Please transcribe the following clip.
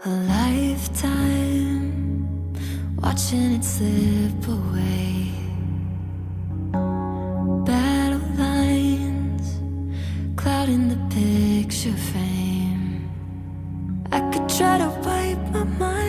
A lifetime watching it slip away. Battle lines clouding the picture frame. I could try to wipe my mind